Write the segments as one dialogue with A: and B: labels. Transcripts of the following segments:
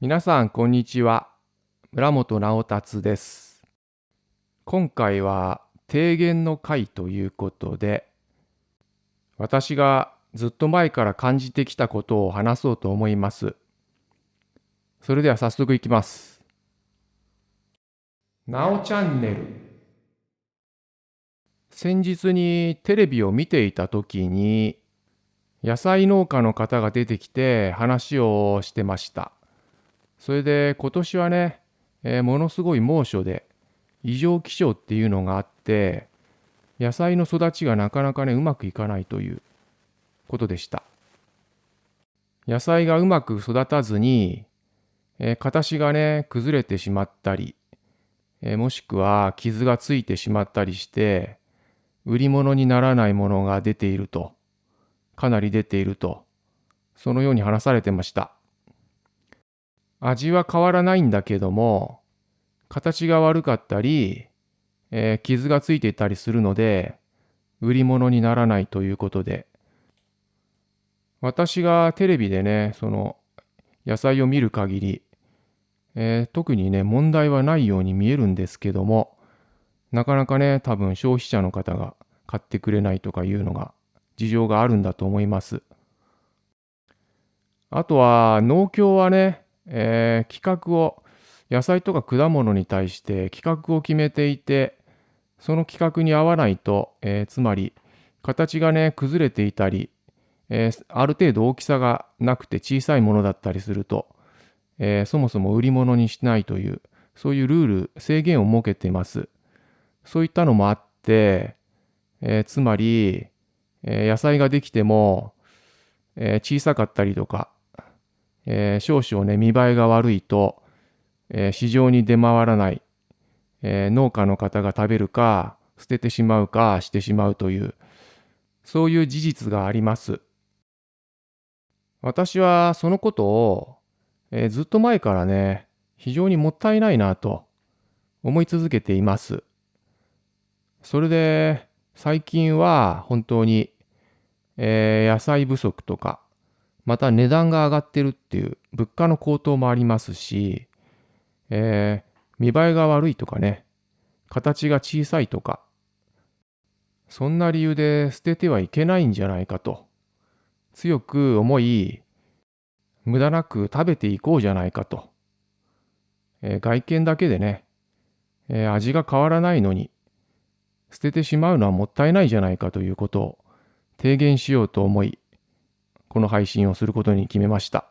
A: 皆さん、こんにちは。村本直達です。今回は提言の会ということで、私がずっと前から感じてきたことを話そうと思います。それでは早速いきます。なおチャンネル。先日にテレビを見ていた時に、野菜農家の方が出てきて話をしてました。それで今年はね、ものすごい猛暑で異常気象っていうのがあって、野菜の育ちがなかなかね、うまくいかないということでした。野菜がうまく育たずに、形がね、崩れてしまったり、もしくは傷がついてしまったりして、売り物にならないものが出ていると、かなり出ていると、そのように話されてました。味は変わらないんだけども、形が悪かったり、傷がついていたりするので、売り物にならないということで、私がテレビでね、その野菜を見る限り、特にね、問題はないように見えるんですけども、なかなかね、多分消費者の方が買ってくれないとかいうのが、事情があるんだと思います。あとは、農協はね、規格を、野菜とか果物に対して規格を決めていて、その規格に合わないと、つまり、形がね、崩れていたり、ある程度大きさがなくて小さいものだったりすると、そもそも売り物にしないという、そういうルール、制限を設けています。そういったのもあって、つまり、野菜ができても、小さかったりとか、少々ね、見栄えが悪いと、市場に出回らない、農家の方が食べるか、捨ててしまうかしてしまうという、そういう事実があります。私はそのことを、ずっと前からね、非常にもったいないなと思い続けています。それで最近は本当に、野菜不足とか、また値段が上がってるっていう物価の高騰もありますし、見栄えが悪いとかね、形が小さいとか、そんな理由で捨ててはいけないんじゃないかと強く思い、無駄なく食べていこうじゃないかと。外見だけでね、味が変わらないのに捨ててしまうのはもったいないじゃないかということを提言しようと思い、この配信をすることに決めました。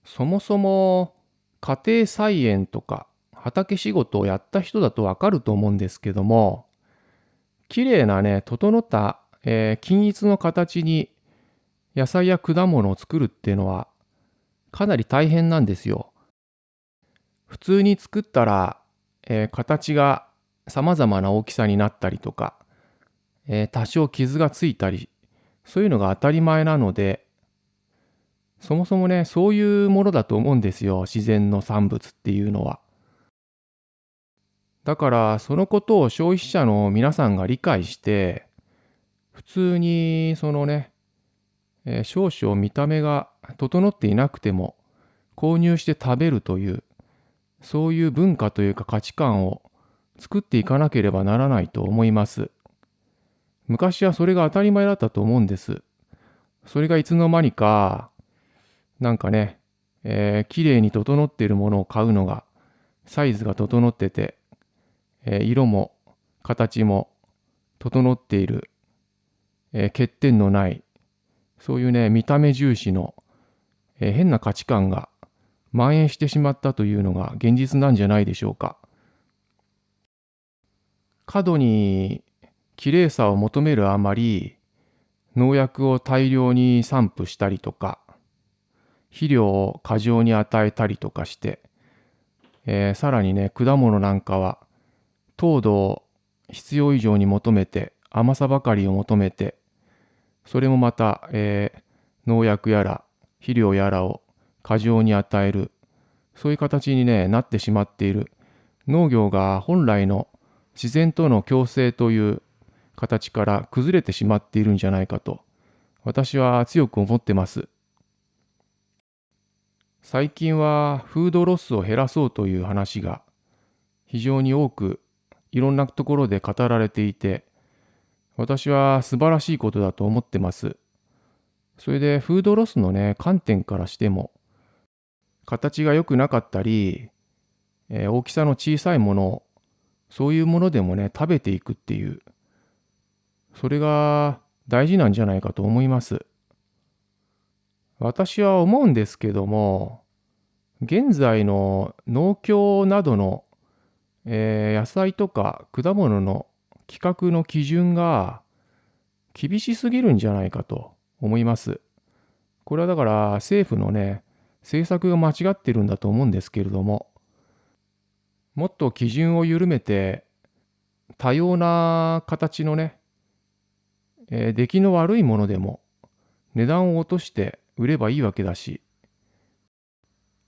A: そもそも家庭菜園とか畑仕事をやった人だとわかると思うんですけども、綺麗なね、整った、均一の形に野菜や果物を作るっていうのはかなり大変なんですよ。普通に作ったら、形が様々な大きさになったりとか、多少傷がついたり、そういうのが当たり前なので、そもそもね、そういうものだと思うんですよ、自然の産物っていうのは。だから、そのことを消費者の皆さんが理解して、普通にそのね、少々見た目が整っていなくても購入して食べるという、そういう文化というか価値観を作っていかなければならないと思います。昔はそれが当たり前だったと思うんです。それがいつの間にか、なんかね、綺麗に整っているものを買うのが、サイズが整ってて、色も形も整っている、欠点のない、そういうね、見た目重視の、変な価値観が蔓延してしまったというのが現実なんじゃないでしょうか。過度に綺麗さを求めるあまり、農薬を大量に散布したりとか、肥料を過剰に与えたりとかして、さらにね、果物なんかは糖度を必要以上に求めて、甘さばかりを求めて、それもまた、農薬やら肥料やらを過剰に与える、そういう形にね、なってしまっている。農業が本来の自然との共生という形から崩れてしまっているんじゃないかと、私は強く思ってます。最近はフードロスを減らそうという話が非常に多くいろんなところで語られていて、私は素晴らしいことだと思ってます。それでフードロスのね、観点からしても、形が良くなかったり、大きさの小さいものを、そういうものでもね、食べていくっていう、それが大事なんじゃないかと思います。私は思うんですけども、現在の農協などの、野菜とか果物の規格の基準が厳しすぎるんじゃないかと思います。これはだから政府のね、政策が間違ってるんだと思うんですけれども、もっと基準を緩めて多様な形のね、出来の悪いものでも値段を落として売ればいいわけだし、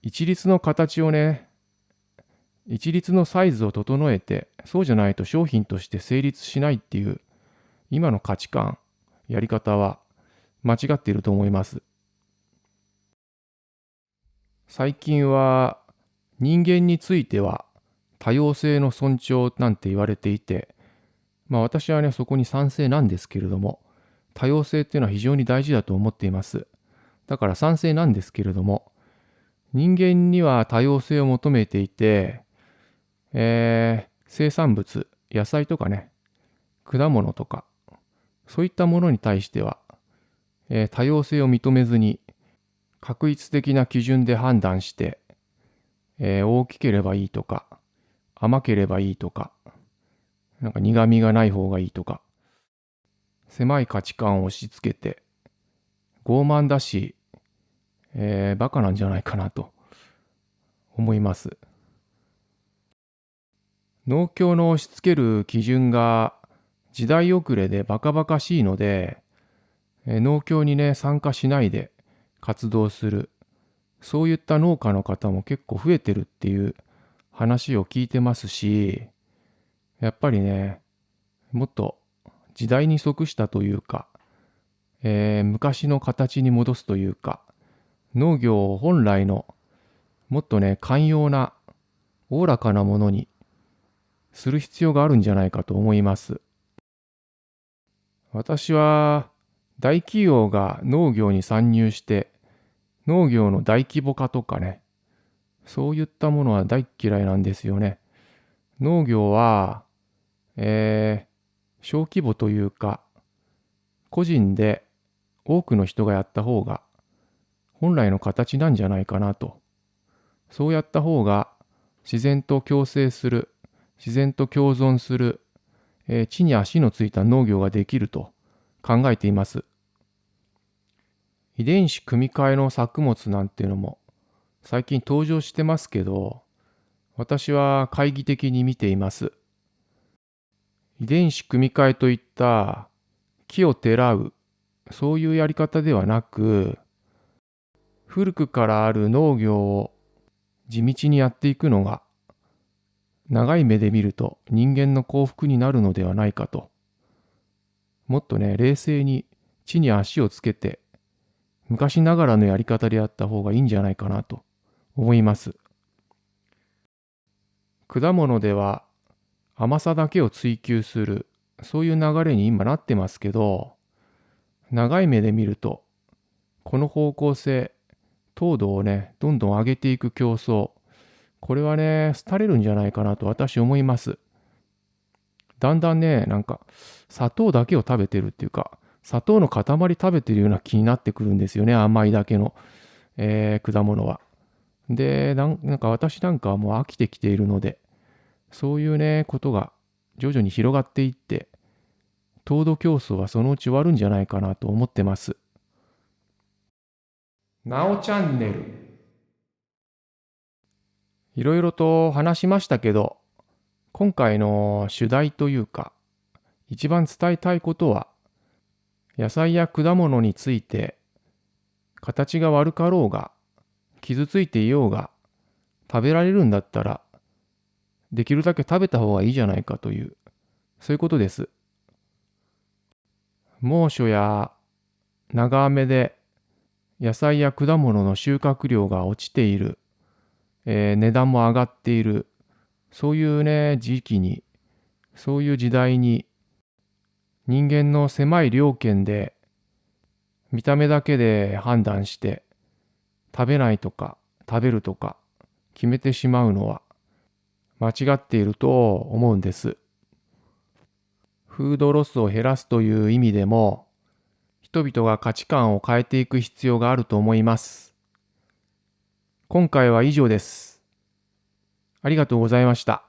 A: 一律の形をね、一律のサイズを整えて、そうじゃないと商品として成立しないっていう今の価値観、やり方は間違っていると思います。最近は人間については多様性の尊重なんて言われていて、私はね、そこに賛成なんですけれども、多様性っていうのは非常に大事だと思っています。だから賛成なんですけれども、人間には多様性を求めていて、生産物、野菜とかね、果物とか、そういったものに対しては、多様性を認めずに、確一的な基準で判断して、大きければいいとか、甘ければいいとか、なんか苦味がない方がいいとか、狭い価値観を押し付けて、傲慢だし、バカなんじゃないかなと思います。農協の押し付ける基準が時代遅れでバカバカしいので、農協にね、参加しないで活動する、そういった農家の方も結構増えてるっていう話を聞いてますし、やっぱりね、もっと時代に即したというか、昔の形に戻すというか、農業本来のもっとね、寛容な、おおらかなものにする必要があるんじゃないかと思います。私は大企業が農業に参入して農業の大規模化とかね、そういったものは大っ嫌いなんですよね。農業は、小規模というか、個人で多くの人がやった方が本来の形なんじゃないかなと。そうやった方が自然と共生する、自然と共存する、地に足のついた農業ができると考えています。遺伝子組み換えの作物なんていうのも最近登場してますけど、私は懐疑的に見ています。遺伝子組み換えといった木をてらう、そういうやり方ではなく、古くからある農業を地道にやっていくのが、長い目で見ると人間の幸福になるのではないかと。もっとね、冷静に地に足をつけて、昔ながらのやり方でやった方がいいんじゃないかなと思います。果物では甘さだけを追求する、そういう流れに今なってますけど、長い目で見ると、この方向性、糖度をね、どんどん上げていく競争、これはね、廃れるんじゃないかなと私思います。だんだんね、なんか、砂糖だけを食べてるっていうか、砂糖の塊食べてるような気になってくるんですよね、甘いだけの、果物は。で、なんか私なんかはもう飽きてきているので、そういうね、ことが徐々に広がっていって、糖度競争はそのうち終わるんじゃないかなと思ってます。なおチャンネル。いろいろと話しましたけど、今回の主題というか、一番伝えたいことは、野菜や果物について、形が悪かろうが、傷ついていようが、食べられるんだったら、できるだけ食べた方がいいじゃないかという、そういうことです。猛暑や長雨で野菜や果物の収穫量が落ちている、値段も上がっている、そういうね、時期に、そういう時代に、人間の狭い量圏で、見た目だけで判断して、食べないとか、食べるとか、決めてしまうのは、間違っていると思うんです。フードロスを減らすという意味でも、人々が価値観を変えていく必要があると思います。今回は以上です。ありがとうございました。